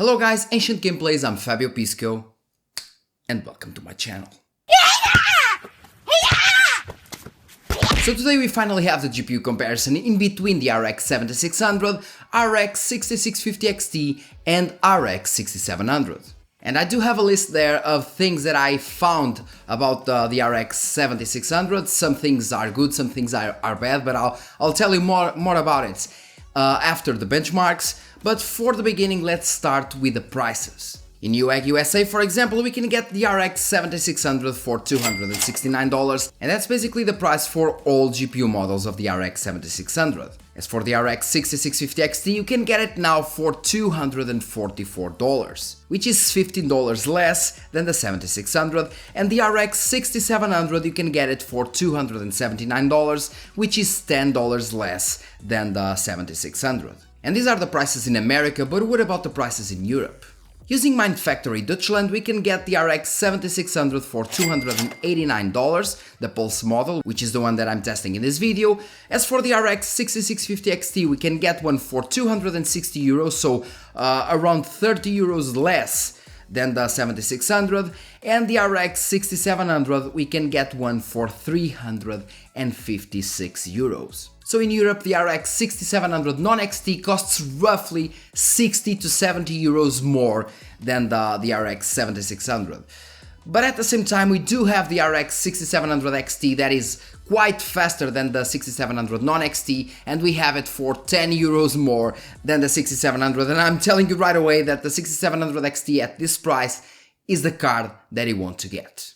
Hello guys, Ancient Gameplays, I'm Fabio Pisco, and welcome to my channel. So today we finally have the GPU comparison in between the RX 7600, RX 6650 XT and RX 6700. And I do have a list there of things that I found about the RX 7600. Some things are good, some things are bad, but I'll tell you more about it after the benchmarks. But for the beginning, let's start with the prices. In Newegg USA, for example, we can get the RX 7600 for $269, and that's basically the price for all GPU models of the RX 7600. As for the RX 6650 XT, you can get it now for $244, which is $15 less than the 7600, and the RX 6700 you can get it for $279, which is $10 less than the 7600. And these are the prices in America, but what about the prices in Europe? Using Mindfactory Dutchland, we can get the RX 7600 for $289, the Pulse model, which is the one that I'm testing in this video. As for the RX 6650 XT, we can get one for €260, so around €30 less than the 7600, and the RX 6700 we can get one for €356. So in Europe, the RX 6700 non-XT costs roughly 60 to 70 euros more than the RX 7600. But at the same time, we do have the RX 6700 XT that is quite faster than the 6700 non-XT, and we have it for 10 euros more than the 6700, and I'm telling you right away that the 6700 XT at this price is the card that you want to get.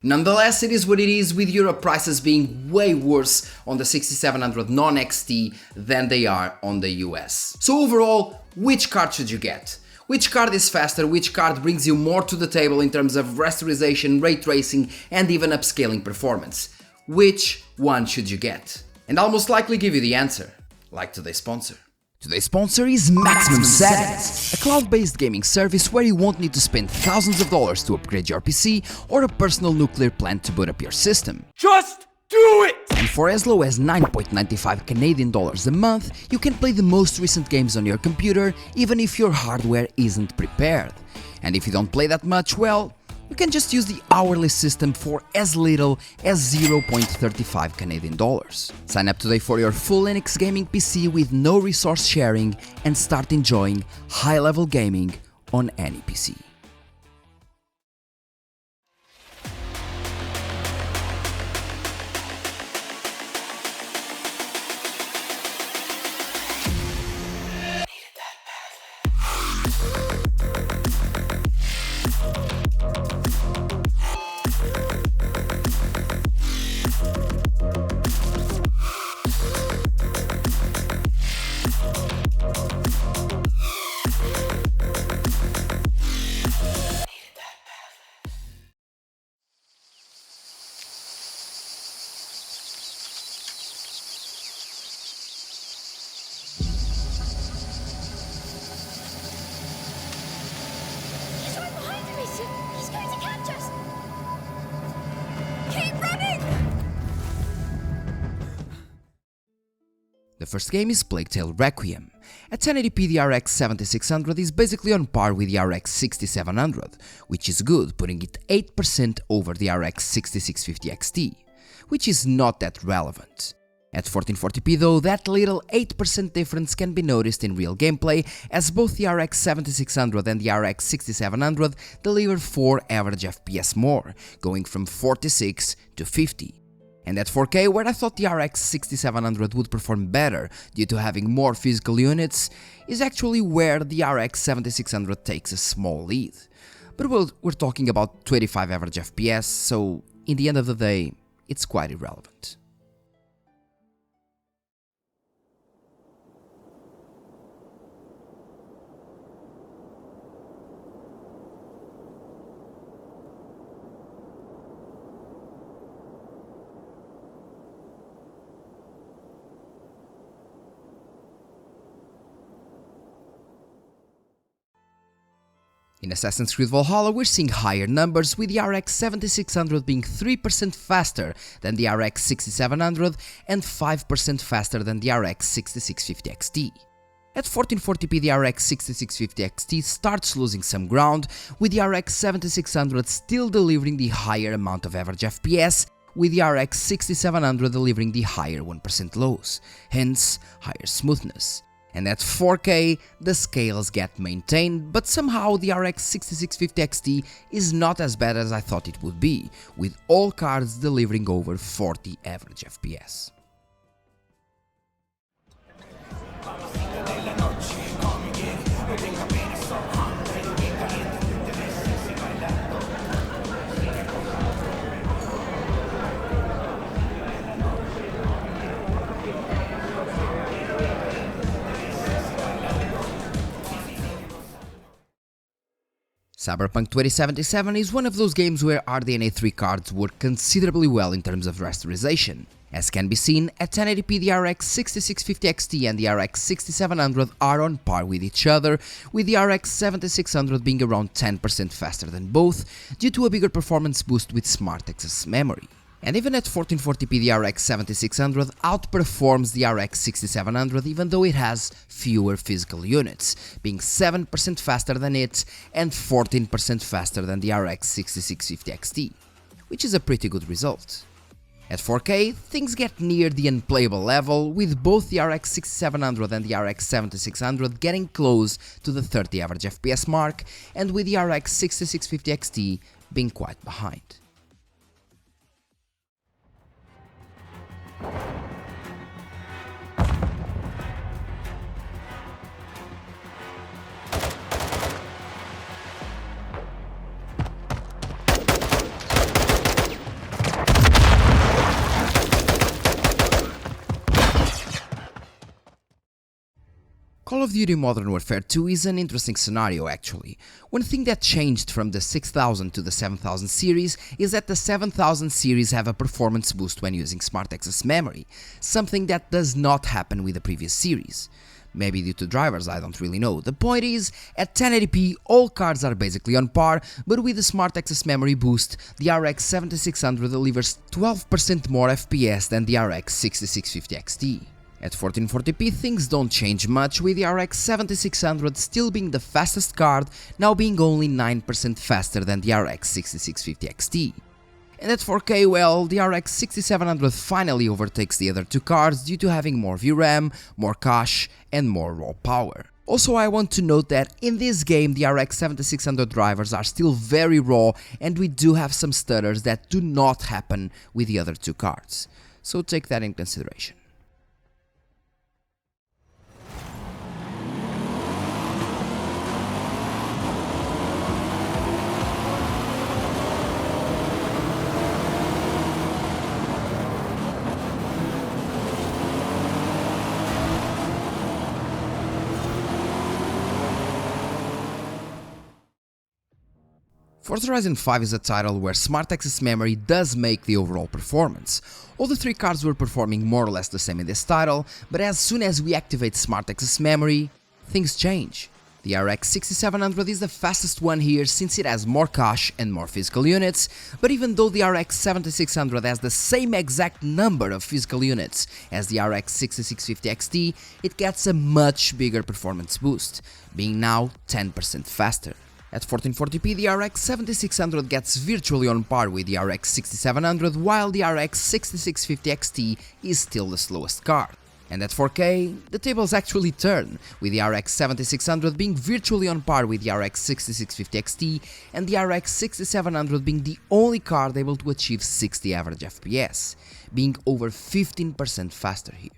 Nonetheless, it is what it is, with Europe prices being way worse on the 6700 non-XT than they are on the US. So overall, which card should you get? Which card is faster, which card brings you more to the table in terms of rasterization, ray tracing and even upscaling performance? Which one should you get? And I'll most likely give you the answer, like today's sponsor. Today's sponsor is Maximum Settings, a cloud-based gaming service where you won't need to spend thousands of dollars to upgrade your PC or a personal nuclear plant to boot up your system. Just do it! And for as low as 9.95 Canadian dollars a month, you can play the most recent games on your computer even if your hardware isn't prepared. And if you don't play that much, well, you can just use the hourly system for as little as 0.35 Canadian dollars. Sign up today for your full Linux gaming PC with no resource sharing and start enjoying high-level gaming on any PC. He's going to catch us! Keep running! The first game is Plague Tale Requiem. At 1080p, the RX 7600 is basically on par with the RX 6700, which is good, putting it 8% over the RX 6650 XT, which is not that relevant. At 1440p though, that little 8% difference can be noticed in real gameplay, as both the RX 7600 and the RX 6700 deliver 4 average FPS more, going from 46 to 50. And at 4K, where I thought the RX 6700 would perform better due to having more physical units, is actually where the RX 7600 takes a small lead. But we're talking about 25 average FPS, so in the end of the day, it's quite irrelevant. In Assassin's Creed Valhalla, we're seeing higher numbers, with the RX 7600 being 3% faster than the RX 6700 and 5% faster than the RX 6650 XT. At 1440p the RX 6650 XT starts losing some ground, with the RX 7600 still delivering the higher amount of average FPS, with the RX 6700 delivering the higher 1% lows, hence higher smoothness. And at 4K, the scales get maintained, but somehow the RX 6650 XT is not as bad as I thought it would be, with all cards delivering over 40 average FPS. Cyberpunk 2077 is one of those games where RDNA 3 cards work considerably well in terms of rasterization. As can be seen, at 1080p the RX 6650 XT and the RX 6700 are on par with each other, with the RX 7600 being around 10% faster than both, due to a bigger performance boost with smart access memory. And even at 1440p the RX 7600 outperforms the RX 6700 even though it has fewer physical units, being 7% faster than it and 14% faster than the RX 6650 XT, which is a pretty good result. At 4K, things get near the unplayable level, with both the RX 6700 and the RX 7600 getting close to the 30 average FPS mark, and with the RX 6650 XT being quite behind. Call of Duty Modern Warfare 2 is an interesting scenario actually. One thing that changed from the 6000 to the 7000 series is that the 7000 series have a performance boost when using smart access memory, something that does not happen with the previous series. Maybe due to drivers, I don't really know. The point is, at 1080p all cards are basically on par, but with the smart access memory boost, the RX 7600 delivers 12% more FPS than the RX 6650 XT. At 1440p things don't change much, with the RX 7600 still being the fastest card, now being only 9% faster than the RX 6650 XT. And at 4K, well, the RX 6700 finally overtakes the other two cards due to having more VRAM, more cache and more raw power. Also, I want to note that in this game the RX 7600 drivers are still very raw, and we do have some stutters that do not happen with the other two cards, so take that in consideration. Forza Horizon 5 is a title where smart access memory does make the overall performance. All the three cards were performing more or less the same in this title, but as soon as we activate smart access memory, things change. The RX 6700 is the fastest one here since it has more cache and more physical units, but even though the RX 7600 has the same exact number of physical units as the RX 6650 XT, it gets a much bigger performance boost, being now 10% faster. At 1440p the RX 7600 gets virtually on par with the RX 6700, while the RX 6650 XT is still the slowest card. And at 4K, the tables actually turn, with the RX 7600 being virtually on par with the RX 6650 XT, and the RX 6700 being the only card able to achieve 60 average FPS, being over 15% faster here.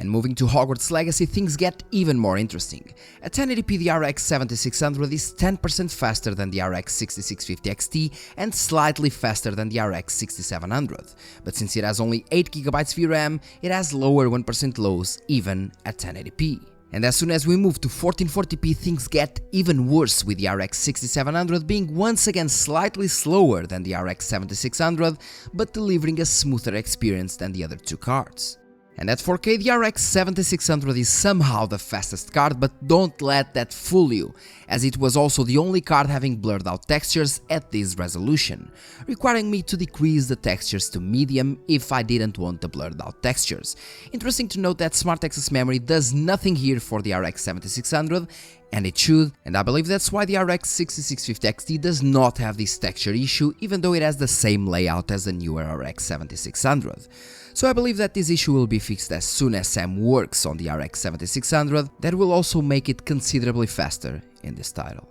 And moving to Hogwarts Legacy, things get even more interesting. At 1080p the RX 7600 is 10% faster than the RX 6650 XT and slightly faster than the RX 6700, but since it has only 8GB VRAM, it has lower 1% lows even at 1080p. And as soon as we move to 1440p things get even worse, with the RX 6700 being once again slightly slower than the RX 7600, but delivering a smoother experience than the other two cards. And at 4K, the RX 7600 is somehow the fastest card, but don't let that fool you, as it was also the only card having blurred out textures at this resolution, requiring me to decrease the textures to medium if I didn't want the blurred out textures. Interesting to note that Smart Access Memory does nothing here for the RX 7600, and it should, and I believe that's why the RX 6650 XT does not have this texture issue, even though it has the same layout as the newer RX 7600. So I believe that this issue will be fixed as soon as Sam works on the RX 7600, that will also make it considerably faster in this title.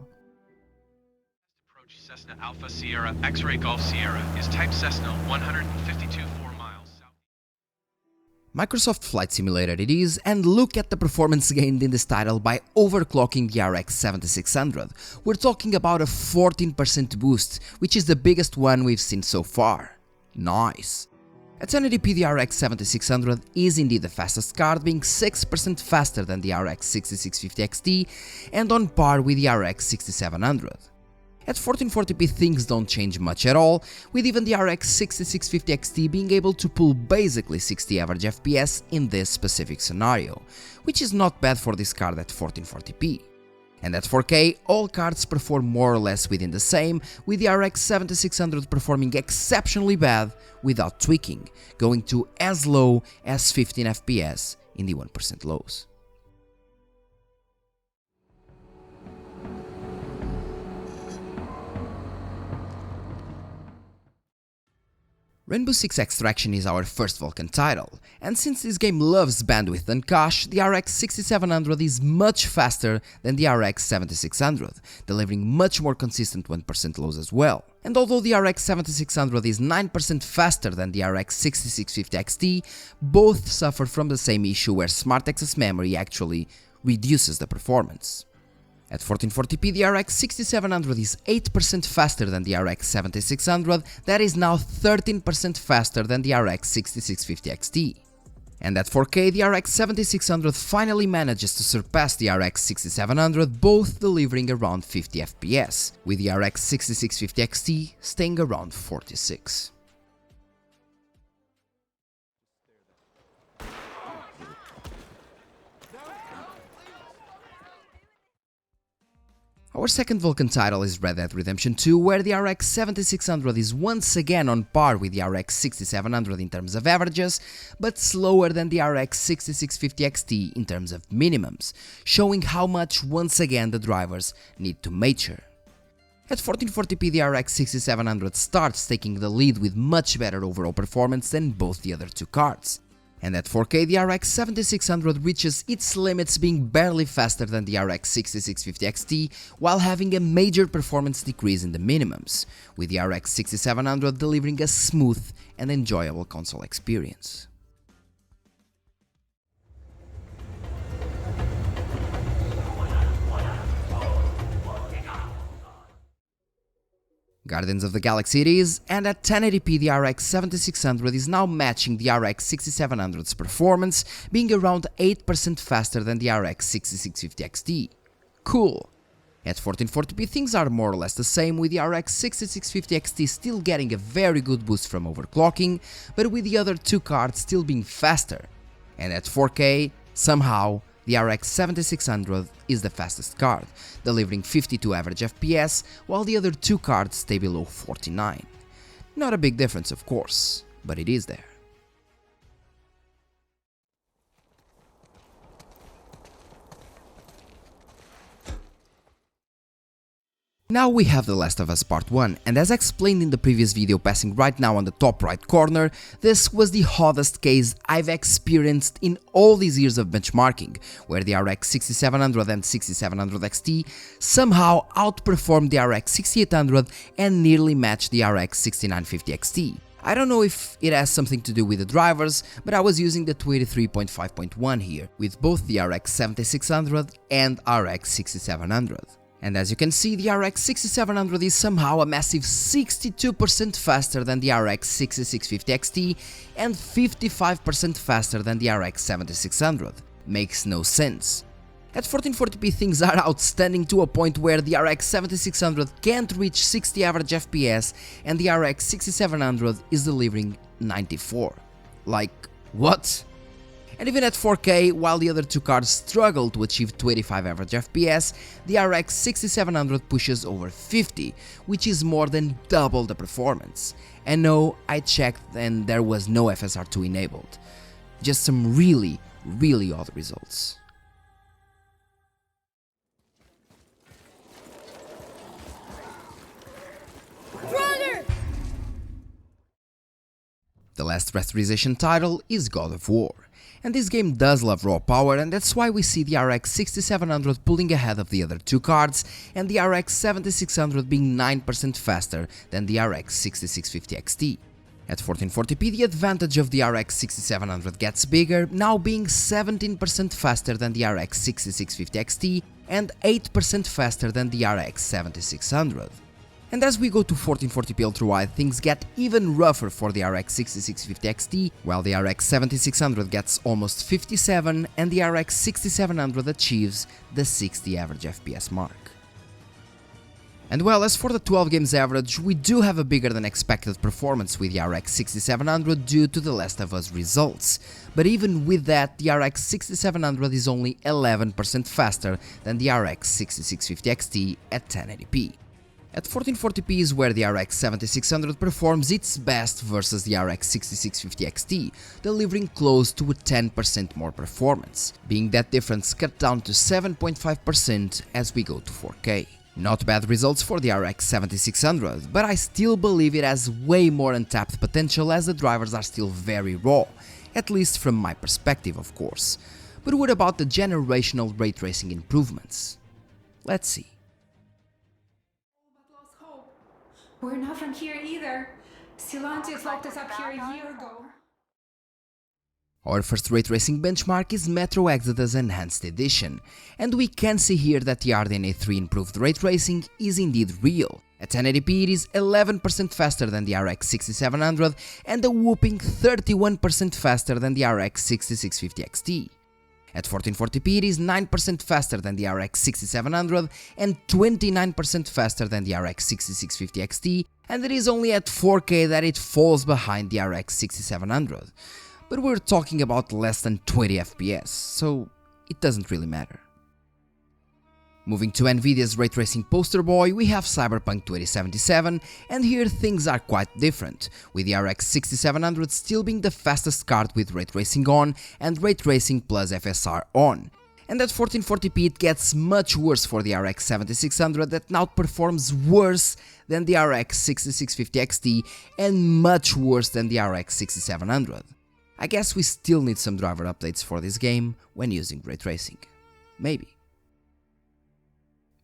Approach Cessna Alpha Sierra X-Ray Golf Sierra is type Cessna 152.4 miles south. Microsoft Flight Simulator it is, and look at the performance gained in this title by overclocking the RX 7600. We're talking about a 14% boost, which is the biggest one we've seen so far. Nice. At 1080p, the RX 7600 is indeed the fastest card, being 6% faster than the RX 6650 XT and on par with the RX 6700. At 1440p things don't change much at all, with even the RX 6650 XT being able to pull basically 60 average FPS in this specific scenario, which is not bad for this card at 1440p. And at 4K, all cards perform more or less within the same, with the RX 7600 performing exceptionally bad without tweaking, going to as low as 15 FPS in the 1% lows. Rainbow Six Extraction is our first Vulkan title, and since this game loves bandwidth and cache, the RX 6700 is much faster than the RX 7600, delivering much more consistent 1% lows as well. And although the RX 7600 is 9% faster than the RX 6650 XT, both suffer from the same issue where Smart Access Memory actually reduces the performance. At 1440p, the RX 6700 is 8% faster than the RX 7600, that is now 13% faster than the RX 6650 XT. And at 4K, the RX 7600 finally manages to surpass the RX 6700, both delivering around 50 FPS, with the RX 6650 XT staying around 46. Our second Vulkan title is Red Dead Redemption 2, where the RX 7600 is once again on par with the RX 6700 in terms of averages, but slower than the RX 6650 XT in terms of minimums, showing how much once again the drivers need to mature. At 1440p, the RX 6700 starts taking the lead with much better overall performance than both the other two cards. And at 4K, the RX 7600 reaches its limits, being barely faster than the RX 6650 XT, while having a major performance decrease in the minimums, with the RX 6700 delivering a smooth and enjoyable console experience. Guardians of the Galaxy it is, and at 1080p the RX 7600 is now matching the RX 6700's performance, being around 8% faster than the RX 6650 XT. Cool! At 1440p things are more or less the same, with the RX 6650 XT still getting a very good boost from overclocking, but with the other two cards still being faster. And at 4K, somehow, the RX 7600 is the fastest card, delivering 52 average FPS, while the other two cards stay below 49. Not a big difference, of course, but it is there. Now we have The Last of Us Part 1, and as explained in the previous video passing right now on the top right corner, this was the hottest case I've experienced in all these years of benchmarking, where the RX 6700 and 6700 XT somehow outperformed the RX 6800 and nearly matched the RX 6950 XT. I don't know if it has something to do with the drivers, but I was using the 283.5.1 here, with both the RX 7600 and RX 6700. And as you can see, the RX 6700 is somehow a massive 62% faster than the RX 6650 XT and 55% faster than the RX 7600. Makes no sense. At 1440p things are outstanding to a point where the RX 7600 can't reach 60 average FPS and the RX 6700 is delivering 94. Like, what? And even at 4K, while the other two cards struggle to achieve 25 average FPS, the RX 6700 pushes over 50, which is more than double the performance. And no, I checked and there was no FSR2 enabled. Just some really odd results. The last rasterization title is God of War, and this game does love raw power, and that's why we see the RX 6700 pulling ahead of the other two cards and the RX 7600 being 9% faster than the RX 6650 XT. At 1440p, the advantage of the RX 6700 gets bigger, now being 17% faster than the RX 6650 XT and 8% faster than the RX 7600. And as we go to 1440p ultra-wide, things get even rougher for the RX 6650 XT, while the RX 7600 gets almost 57 and the RX 6700 achieves the 60 average FPS mark. And well, as for the 12 games average, we do have a bigger than expected performance with the RX 6700 due to the Last of Us results, but even with that, the RX 6700 is only 11% faster than the RX 6650 XT at 1080p. At 1440p is where the RX 7600 performs its best versus the RX 6650 XT, delivering close to a 10% more performance, being that difference cut down to 7.5% as we go to 4K. Not bad results for the RX 7600, but I still believe it has way more untapped potential as the drivers are still very raw, at least from my perspective of course. But what about the generational ray tracing improvements? Let's see. We're not from here either. Stellantis locked us up here a year ago. Our first ray tracing benchmark is Metro Exodus Enhanced Edition, and we can see here that the RDNA 3 improved ray tracing is indeed real. At 1080p it is 11% faster than the RX 6700 and a whopping 31% faster than the RX 6650 XT. At 1440p it is 9% faster than the RX 6700 and 29% faster than the RX 6650 XT, and it is only at 4K that it falls behind the RX 6700. But we're talking about less than 20 FPS, so it doesn't really matter. Moving to Nvidia's ray tracing poster boy, we have Cyberpunk 2077, and here things are quite different, with the RX 6700 still being the fastest card with ray tracing on and ray tracing plus FSR on. And at 1440p it gets much worse for the RX 7600 that now performs worse than the RX 6650 XT and much worse than the RX 6700. I guess we still need some driver updates for this game when using ray tracing. Maybe.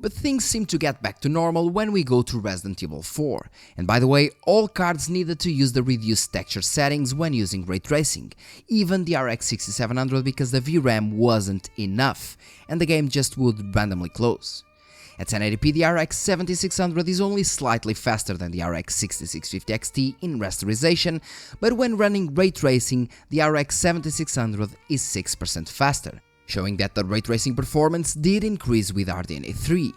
But things seem to get back to normal when we go to Resident Evil 4, and by the way, all cards needed to use the reduced texture settings when using ray tracing, even the RX 6700 because the VRAM wasn't enough, and the game just would randomly close. At 1080p the RX 7600 is only slightly faster than the RX 6650 XT in rasterization, but when running ray tracing the RX 7600 is 6% faster, showing that the ray tracing performance did increase with RDNA 3.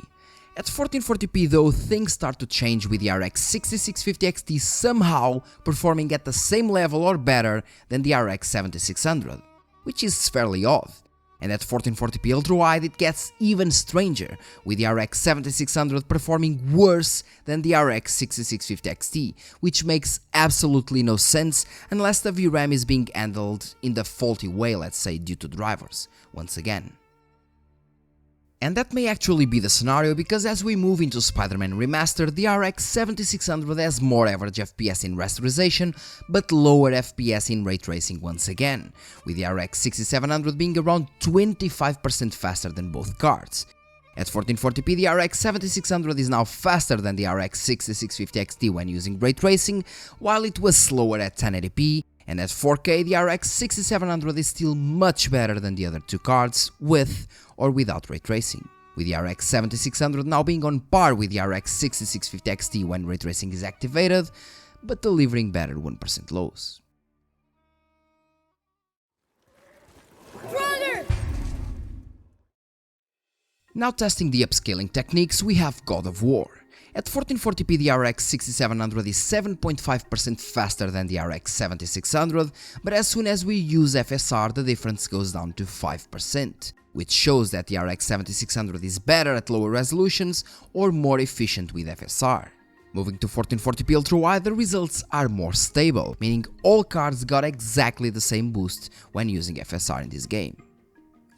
At 1440p though, things start to change with the RX 6650 XT somehow performing at the same level or better than the RX 7600, which is fairly odd. And at 1440p ultra-wide it gets even stranger, with the RX 7600 performing worse than the RX 6650 XT, which makes absolutely no sense unless the VRAM is being handled in the faulty way, let's say due to drivers, once again. And that may actually be the scenario because as we move into Spider-Man Remastered, the RX 7600 has more average FPS in rasterization, but lower FPS in ray tracing once again, with the RX 6700 being around 25% faster than both cards. At 1440p the RX 7600 is now faster than the RX 6650 XT when using ray tracing, while it was slower at 1080p, and at 4K the RX 6700 is still much better than the other two cards, with or without ray tracing, with the RX 7600 now being on par with the RX 6650 XT when ray tracing is activated, but delivering better 1% lows. Now testing the upscaling techniques, we have God of War, At 1440p the RX 6700 is 7.5% faster than the RX 7600, but as soon as we use FSR the difference goes down to 5%, which shows that the RX 7600 is better at lower resolutions or more efficient with FSR. Moving to 1440p ultra-wide, the results are more stable, meaning all cards got exactly the same boost when using FSR in this game.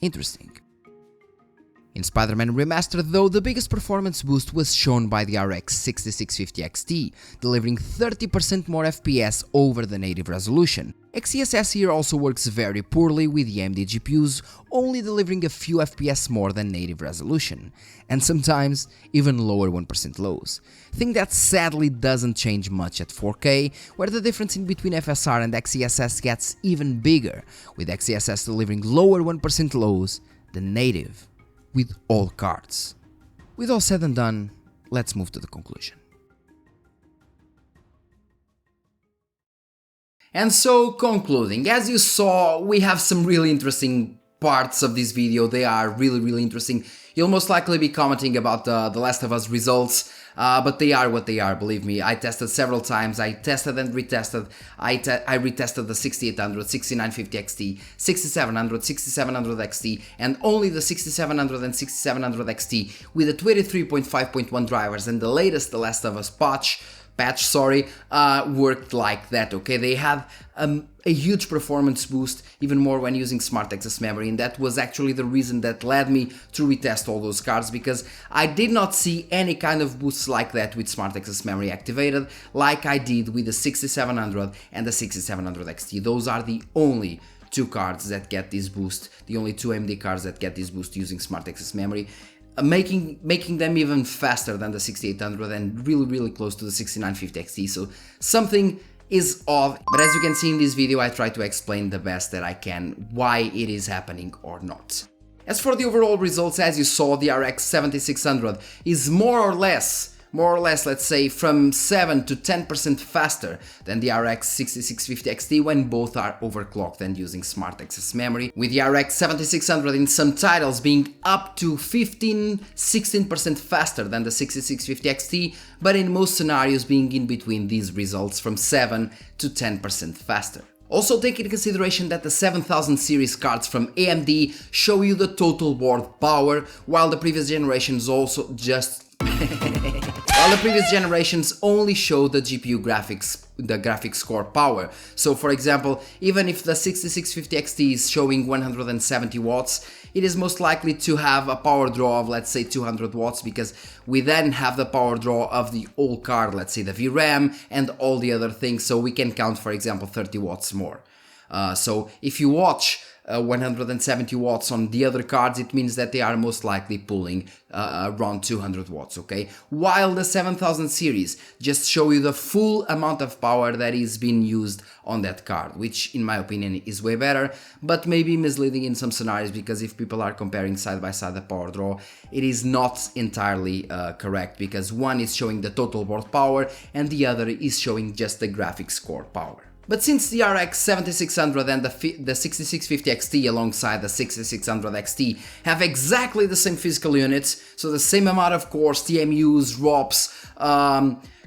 Interesting. In Spider-Man Remastered though, the biggest performance boost was shown by the RX 6650 XT, delivering 30% more FPS over the native resolution. XeSS here also works very poorly, with the AMD GPUs only delivering a few FPS more than native resolution, and sometimes even lower 1% lows. Thing that sadly doesn't change much at 4K, where the difference in between FSR and XeSS gets even bigger, with XeSS delivering lower 1% lows than native, with all cards. With all said and done, let's move to the conclusion. And so, concluding, as you saw, we have some really interesting parts of this video. They are really interesting. You'll most likely be commenting about the Last of Us results, but they are what they are, believe me. I tested several times, I tested and retested. I retested the 6800, 6950 XT, 6700, 6700 XT, and only the 6700 and 6700 XT with the 23.5.1 drivers and the latest The Last of Us patch worked like that, okay? They have a huge performance boost, even more when using smart access memory, and that was actually the reason that led me to retest all those cards, because I did not see any kind of boosts like that with smart access memory activated, like I did with the 6700 and the 6700 XT. Those are the only two cards that get this boost, the only two AMD cards that get this boost using smart access memory, making them even faster than the 6800 and really close to the 6950 XT. So something is off, but as you can see in this video, I try to explain the best that I can why it is happening or not. As for the overall results, as you saw, the RX 7600 is more or less, let's say, from 7 to 10% faster than the RX 6650 XT when both are overclocked and using smart access memory, with the RX 7600 in some titles being up to 15-16% faster than the 6650 XT, but in most scenarios being in between these results from 7 to 10% faster. Also take into consideration that the 7000 series cards from AMD show you the total board power, while the previous generations also just while the previous generations only show the GPU graphics, the graphics core power. So for example, even if the 6650 XT is showing 170 watts, it is most likely to have a power draw of, let's say, 200 watts, because we then have the power draw of the old card, let's say the VRAM and all the other things, so we can count, for example, 30 watts more. So if you watch 170 watts on the other cards, it means that they are most likely pulling around 200 watts, okay? While the 7000 series just show you the full amount of power that is being used on that card, which in my opinion is way better, but maybe misleading in some scenarios, because if people are comparing side by side the power draw, it is not entirely correct, because one is showing the total board power and the other is showing just the graphics core power. But since the RX 7600 and the 6650 XT alongside the 6600 XT have exactly the same physical units, so the same amount of cores, TMUs, ROPs,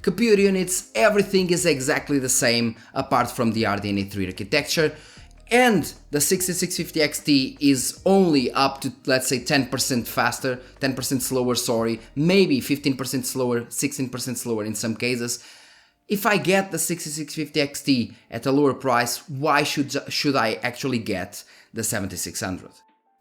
compute units, everything is exactly the same apart from the RDNA 3 architecture, and the 6650 XT is only up to, let's say, 10% faster, 10% slower, sorry, maybe 15% slower, 16% slower in some cases. If I get the 6650 XT at a lower price, why should I actually get the 7600?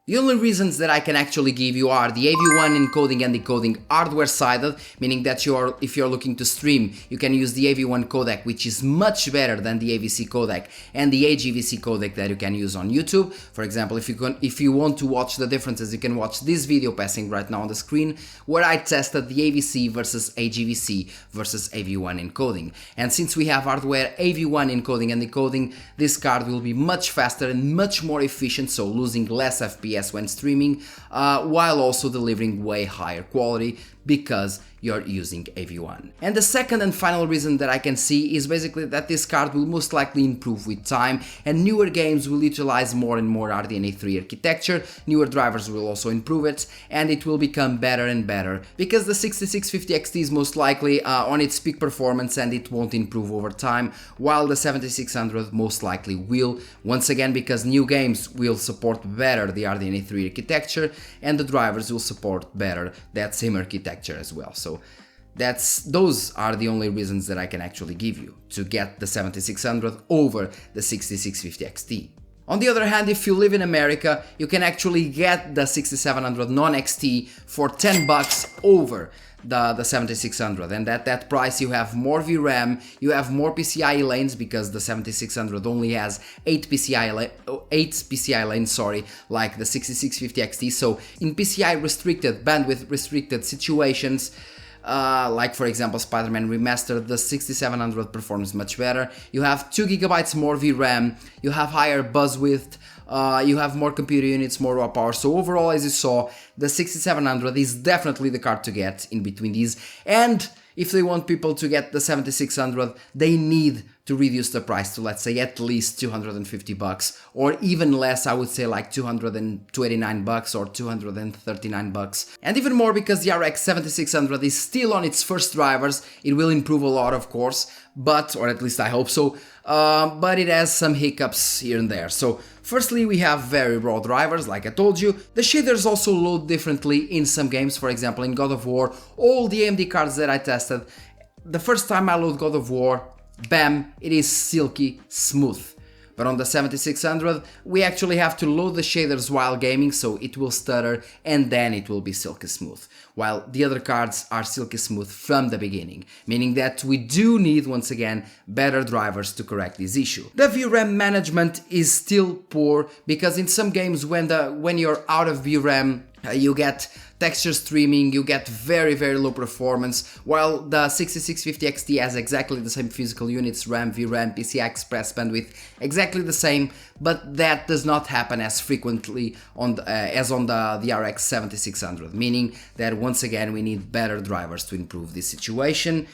The only reasons that I can actually give you are the AV1 encoding and decoding hardware-sided, meaning that if you're looking to stream, you can use the AV1 codec, which is much better than the AVC codec and the AGVC codec that you can use on YouTube. For example, if you want to watch the differences, you can watch this video passing right now on the screen, where I tested the AVC versus AGVC versus AV1 encoding. And since we have hardware AV1 encoding and decoding, this card will be much faster and much more efficient, so losing less FPS when streaming, while also delivering way higher quality, because you're using AV1. And the second and final reason that I can see is basically that this card will most likely improve with time, and newer games will utilize more and more RDNA 3 architecture, newer drivers will also improve it, and it will become better and better, because the 6650 XT is most likely on its peak performance and it won't improve over time, while the 7600 most likely will, once again because new games will support better the RDNA 3 architecture and the drivers will support better that same architecture as well. So those are the only reasons that I can actually give you to get the 7600 over the 6650 XT. On the other hand, if you live in America, you can actually get the 6700 non-XT for $10 over the 7600, and at that price you have more VRAM, you have more PCIe lanes because the 7600 only has 8 PCIe lanes, like the 6650 XT. So in PCI restricted, bandwidth restricted situations, like for example Spider-Man Remastered, the 6700 performs much better. You have 2 GB more VRAM, you have higher bus width, you have more computer units, more raw power. So overall, as you saw, the 6700 is definitely the card to get in between these. And if they want people to get the 7600, they need to reduce the price to, let's say, at least $250, or even less. I would say like $229 or $239, and even more because the RX 7600 is still on its first drivers. It will improve a lot, of course, but, or at least I hope so, but it has some hiccups here and there. So firstly, we have very raw drivers, like I told you. The shaders also load differently in some games. For example, in God of War, all the AMD cards that I tested, the first time I load God of War, bam, it is silky smooth. But on the 7600, we actually have to load the shaders while gaming, so it will stutter and then it will be silky smooth. While the other cards are silky smooth from the beginning, meaning that we do need, once again, better drivers to correct this issue. The VRAM management is still poor, because in some games when you're out of VRAM, you get texture streaming, you get very low performance, while the 6650 XT has exactly the same physical units, RAM, VRAM, PCI Express bandwidth, exactly the same, but that does not happen as frequently as on the RX 7600, meaning that once again we need better drivers to improve this situation.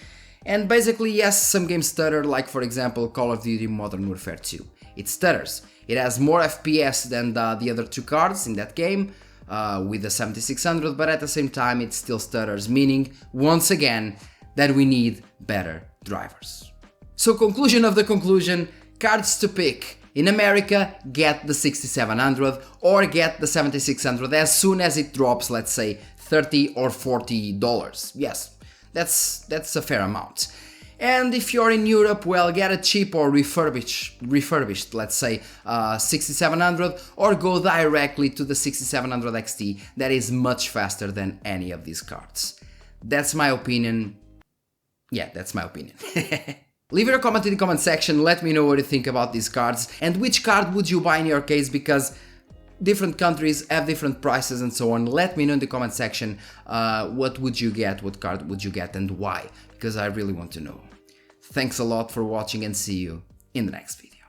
And basically, yes, some games stutter, like for example Call of Duty Modern Warfare 2. It stutters. It has more FPS than the other two cards in that game, with the 7600, but at the same time it still stutters, meaning once again that we need better drivers. So conclusion of the conclusion, cards to pick. In America, get the 6700 or get the 7600 as soon as it drops, let's say $30 or $40. Yes, that's a fair amount. And if you're in Europe, well, get a cheap or refurbished, let's say 6700, or go directly to the 6700 XT. That is much faster than any of these cards. That's my opinion. Yeah, that's my opinion. Leave your comment in the comment section, let me know what you think about these cards and which card would you buy in your case, because different countries have different prices and so on. Let me know in the comment section what would you get, what card would you get and why, because I really want to know. Thanks a lot for watching and see you in the next video.